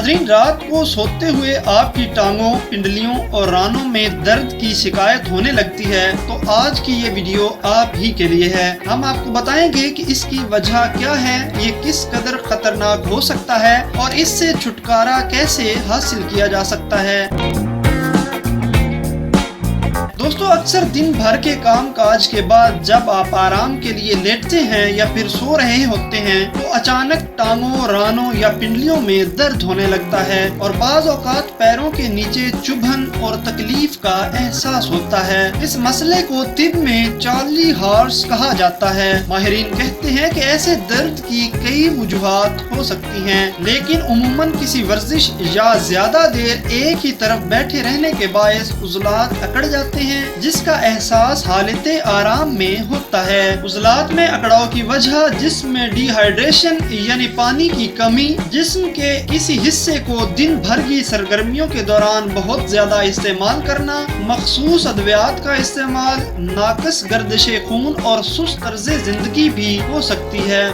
नाज़रीन, रात को सोते हुए आपकी टांगों, पिंडलियों और रानों में दर्द की शिकायत होने लगती है तो आज की ये वीडियो आप ही के लिए है। हम आपको बताएंगे कि इसकी वजह क्या है, ये किस कदर खतरनाक हो सकता है और इससे छुटकारा कैसे हासिल किया जा सकता है। दोस्तों, अक्सर दिन भर के काम काज के बाद जब आप आराम के लिए लेटते हैं या फिर सो रहे होते हैं तो अचानक टांगों, रानों या पिंडलियों में दर्द होने लगता है और बाज़ औक़ात पैरों के नीचे चुभन और तकलीफ का एहसास होता है। इस मसले को तिब में चार्ली हॉर्स कहा जाता है। माहिरीन कहते हैं कि ऐसे दर्द की कई वजूहात हो सकती हैं, लेकिन उमूमन किसी वर्जिश या ज्यादा देर एक ही तरफ बैठे रहने के बायस उज़लात अकड़ जाते हैं, जिसका एहसास हालते आराम में होता है। उज़लात में अकड़ाव की वजह जिस्म में डिहाइड्रेशन यानी पानी की कमी, जिस्म के किसी हिस्से को दिन भर की सरगर्मियों के दौरान बहुत ज्यादा इस्तेमाल करना, मखसूस अद्वियात का इस्तेमाल, नाकस गर्दिश खून और सुस्त तर्ज़ जिंदगी भी हो सकती है।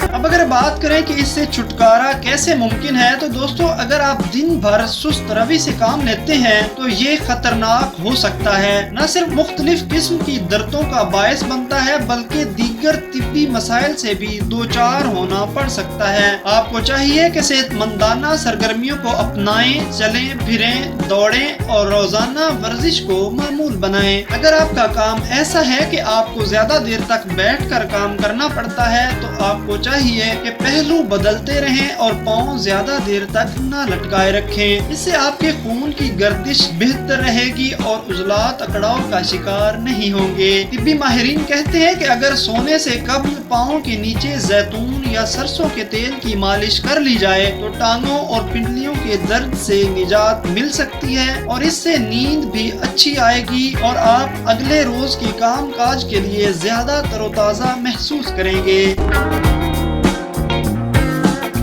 अब अगर बात करें कि इससे छुटकारा कैसे मुमकिन है तो दोस्तों, अगर आप दिन भर सुस्त रवि से काम लेते हैं तो ये खतरनाक हो सकता है। न सिर्फ मुख्तलिफ किस्म की दर्दों का बायस बनता है बल्कि दीगर तिब्बी मसाइल से भी दो चार होना पड़ सकता है। आपको चाहिए कि सेहतमंदाना सरगर्मियों को अपनाएं, चलें फिरें, दौड़ें और रोजाना वर्जिश को मामूल बनाएं। अगर आपका काम ऐसा है कि आपको ज्यादा देर तक बैठकर काम करना पड़ता है तो आपको चाहिए कि पहलू बदलते रहें और पाँव ज्यादा देर तक न लटकाए रखें। इससे आपके खून की गर्दिश बेहतर रहेगी और उज़लात अकड़ाव का शिकार नहीं होंगे। तिब्बी माहिरीन कहते हैं कि अगर सोने से कबल पाँव के नीचे जैतून या सरसों के तेल की मालिश कर ली जाए तो टांगों और पिंडलियों के दर्द से निजात मिल सकती है और इससे नींद भी अच्छी आएगी और आप अगले रोज की काम काज के लिए ज्यादा तरोताजा महसूस करेंगे।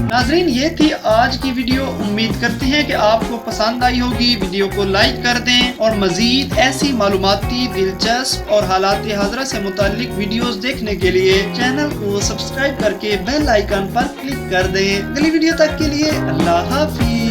नाज़रीन, ये थी आज की वीडियो। उम्मीद करते हैं कि आपको पसंद आई होगी। वीडियो को लाइक कर दें और मजीद ऐसी मालूमाती, दिलचस्प और हालात हाज़रा से मुताल्लिक वीडियोस देखने के लिए चैनल को सब्सक्राइब करके बेल आइकन पर क्लिक कर दें। अगली वीडियो तक के लिए अल्लाह हाफिज़।